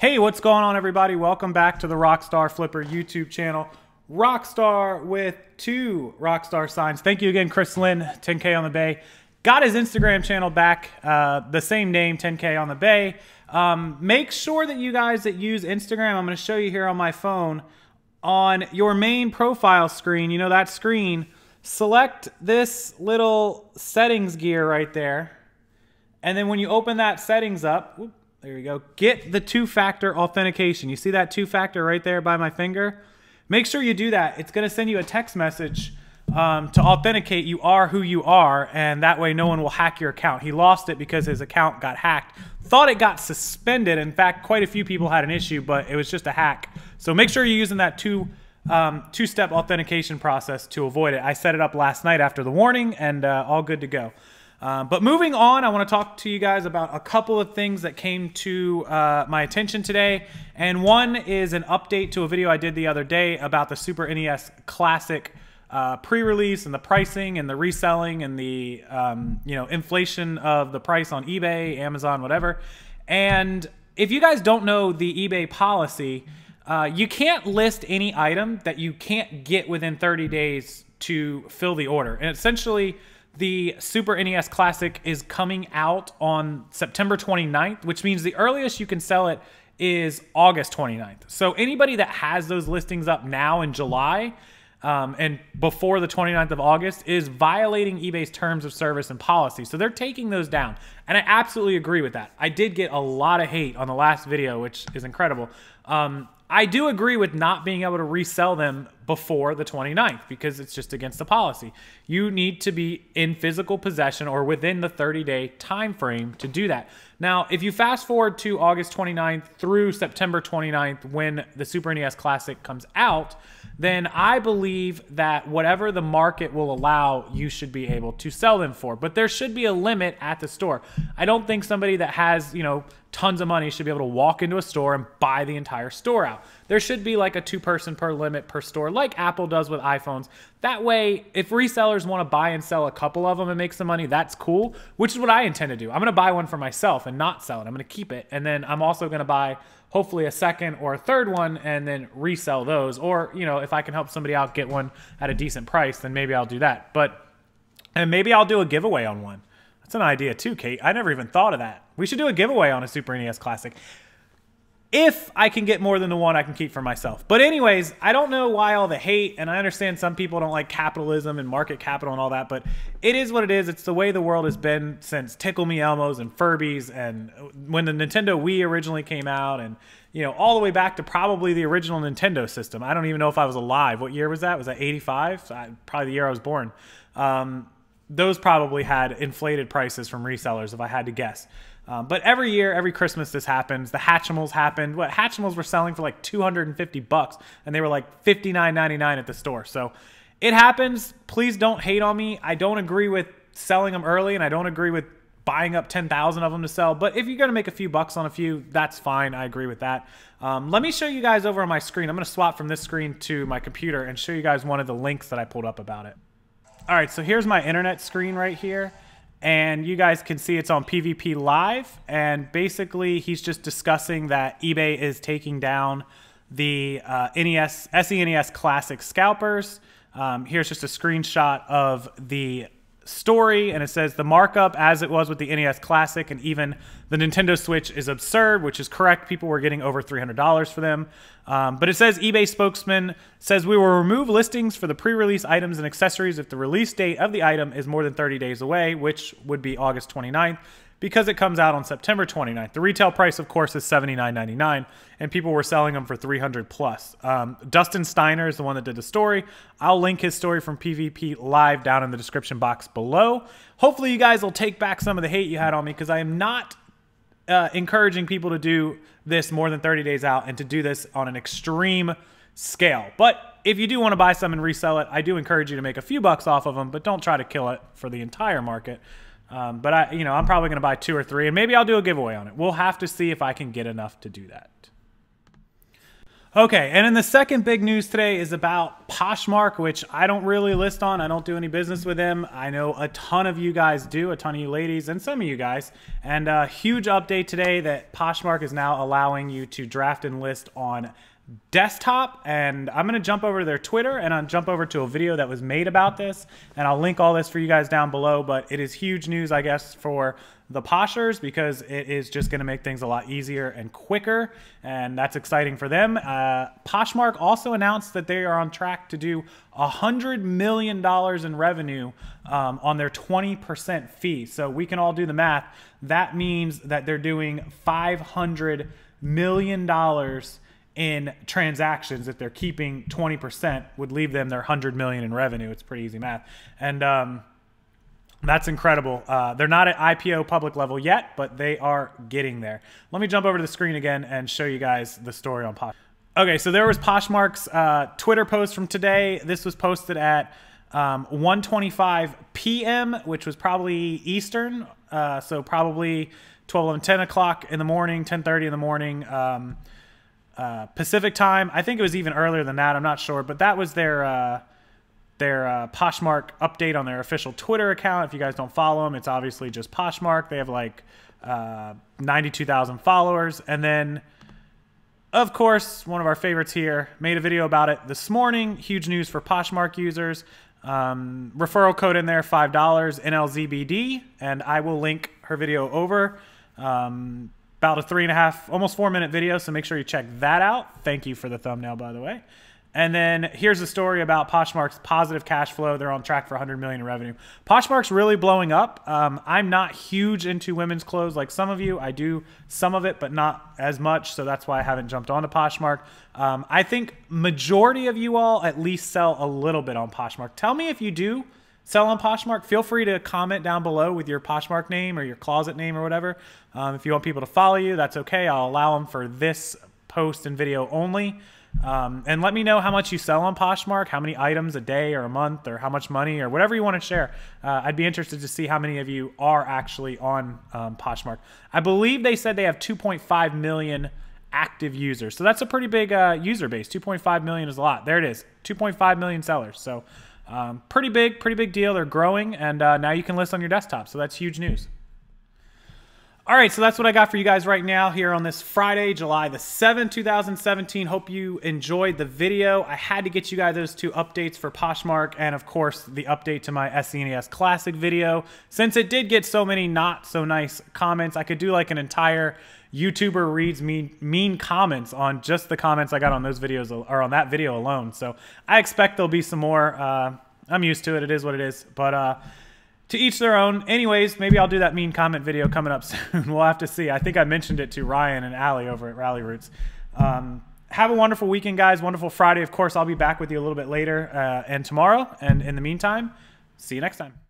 Hey, what's going on, everybody? Welcome back to the Rockstarflipper YouTube channel. Rockstar with 2 Rockstar signs. Thank you again, Chris Lynn, 10K on the Bay. Got his Instagram channel back, the same name, 10K on the Bay. Make sure that you guys that use Instagram, I'm going to show you here on my phone, on your main profile screen, you know that screen, select this little settings gear right there. And then when you open that settings up, whoop, there you go, get the 2-factor authentication. You see that 2-factor right there by my finger? Make sure you do that. It's going to send you a text message to authenticate you are who you are, and that way no one will hack your account. He lost it because his account got hacked. Thought it got suspended. In fact, quite a few people had an issue, but it was just a hack. So make sure you're using that two-step authentication process to avoid it. I set it up last night after the warning, and all good to go. But moving on, I want to talk to you guys about a couple of things that came to my attention today. And one is an update to a video I did the other day about the Super NES Classic pre-release and the pricing and the reselling and the inflation of the price on eBay, Amazon, whatever. And if you guys don't know the eBay policy, you can't list any item that you can't get within 30 days to fill the order. And essentially, the Super NES Classic is coming out on September 29th, which means the earliest you can sell it is August 29th. So anybody that has those listings up now in July and before the 29th of August is violating eBay's terms of service and policy. So they're taking those down. And I absolutely agree with that. I did get a lot of hate on the last video, which is incredible. I do agree with not being able to resell them before the 29th because it's just against the policy. You need to be in physical possession or within the 30-day time frame to do that. Now, if you fast forward to August 29th through September 29th when the Super NES Classic comes out, then I believe that whatever the market will allow, you should be able to sell them for. But there should be a limit at the store. I don't think somebody that has, tons of money should be able to walk into a store and buy the entire store out. There should be like a 2-person per limit per store, like Apple does with iPhones. That way, if resellers want to buy and sell a couple of them and make some money, that's cool, which is what I intend to do. I'm going to buy one for myself and not sell it. I'm going to keep it. And then I'm also going to buy hopefully a second or a third one and then resell those. Or, if I can help somebody out get one at a decent price, then maybe I'll do that. And maybe I'll do a giveaway on one. That's an idea too, Kate. I never even thought of that. We should do a giveaway on a Super NES Classic. If I can get more than the one I can keep for myself. But anyways, I don't know why all the hate, and I understand some people don't like capitalism and market capital and all that, but it is what it is. It's the way the world has been since Tickle Me Elmos and Furbies and when the Nintendo Wii originally came out and, all the way back to probably the original Nintendo system. I don't even know if I was alive. What year was that? Was that 85? Probably the year I was born. Those probably had inflated prices from resellers, if I had to guess. But every year, every Christmas, this happens. The Hatchimals happened. Hatchimals were selling for like $250, and they were like $59.99 at the store. So it happens. Please don't hate on me. I don't agree with selling them early, and I don't agree with buying up 10,000 of them to sell. But if you're going to make a few bucks on a few, that's fine. I agree with that. Let me show you guys over on my screen. I'm going to swap from this screen to my computer and show you guys one of the links that I pulled up about it. All right, so here's my internet screen right here. And you guys can see it's on PvP Live. And basically, he's just discussing that eBay is taking down the SNES Classic scalpers. Here's just a screenshot of the story, and it says the markup as it was with the NES Classic and even the Nintendo Switch is absurd, which is correct. People were getting over $300 for them. But it says eBay spokesman says we will remove listings for the pre-release items and accessories if the release date of the item is more than 30 days away, which would be August 29th, because it comes out on September 29th. The retail price, of course, is $79.99, and people were selling them for $300 plus. Dustin Steiner is the one that did the story. I'll link his story from PvP Live down in the description box below. Hopefully you guys will take back some of the hate you had on me, because I am not encouraging people to do this more than 30 days out and to do this on an extreme scale. But if you do want to buy some and resell it, I do encourage you to make a few bucks off of them, but don't try to kill it for the entire market. But I'm probably going to buy 2 or 3, and maybe I'll do a giveaway on it. We'll have to see if I can get enough to do that. Okay, and then the second big news today is about Poshmark, which I don't really list on. I don't do any business with them. I know a ton of you guys do, a ton of you ladies, and some of you guys. And a huge update today that Poshmark is now allowing you to draft and list on desktop. And I'm going to jump over to their Twitter and I'll jump over to a video that was made about this. And I'll link all this for you guys down below. But it is huge news, I guess, for the Poshers because it is just going to make things a lot easier and quicker. And that's exciting for them. Poshmark also announced that they are on track to do $100 million in revenue on their 20% fee. So we can all do the math. That means that they're doing $500 million in transactions. If they're keeping 20%, would leave them their $100 million in revenue. It's pretty easy math. And that's incredible. They're not at IPO public level yet, but they are getting there. Let me jump over to the screen again and show you guys the story on Poshmark. Okay, so there was Poshmark's Twitter post from today. This was posted at 1:25 p.m., which was probably Eastern, so probably 12, 11, 10 o'clock in the morning, 10:30 in the morning Pacific time. I think it was even earlier than that. I'm not sure, but that was their Poshmark update on their official Twitter account. If you guys don't follow them, it's obviously just Poshmark. They have like 92,000 followers. And then, of course, one of our favorites here made a video about it this morning. Huge news for Poshmark users. Referral code in there, $5, NLZBD. And I will link her video over. About a 3.5, almost 4-minute video, so make sure you check that out. Thank you for the thumbnail, by the way. And then here's a story about Poshmark's positive cash flow. They're on track for $100 million in revenue. Poshmark's really blowing up. I'm not huge into women's clothes like some of you. I do some of it, but not as much, so that's why I haven't jumped onto Poshmark. I think majority of you all at least sell a little bit on Poshmark. Tell me if you do sell on Poshmark. Feel free to comment down below with your Poshmark name or your closet name or whatever. If you want people to follow you, that's okay. I'll allow them for this post and video only. And let me know how much you sell on Poshmark, how many items a day or a month, or how much money or whatever you want to share. I'd be interested to see how many of you are actually on Poshmark. I believe they said they have 2.5 million active users. So that's a pretty big user base. 2.5 million is a lot. There it is. 2.5 million sellers. So pretty big deal. They're growing, and now you can list on your desktop. So that's huge news. All right, so that's what I got for you guys right now here on this Friday, July the 7th, 2017. Hope you enjoyed the video. I had to get you guys those two updates for Poshmark and, of course, the update to my SNES Classic video. Since it did get so many not so nice comments, I could do like an entire YouTuber reads mean comments on just the comments I got on those videos or on that video alone. So I expect there'll be some more. I'm used to it. It is what it is. But to each their own. Anyways, maybe I'll do that mean comment video coming up soon. We'll have to see. I think I mentioned it to Ryan and Allie over at Rally Roots. Have a wonderful weekend, guys. Wonderful Friday. Of course, I'll be back with you a little bit later and tomorrow. And in the meantime, see you next time.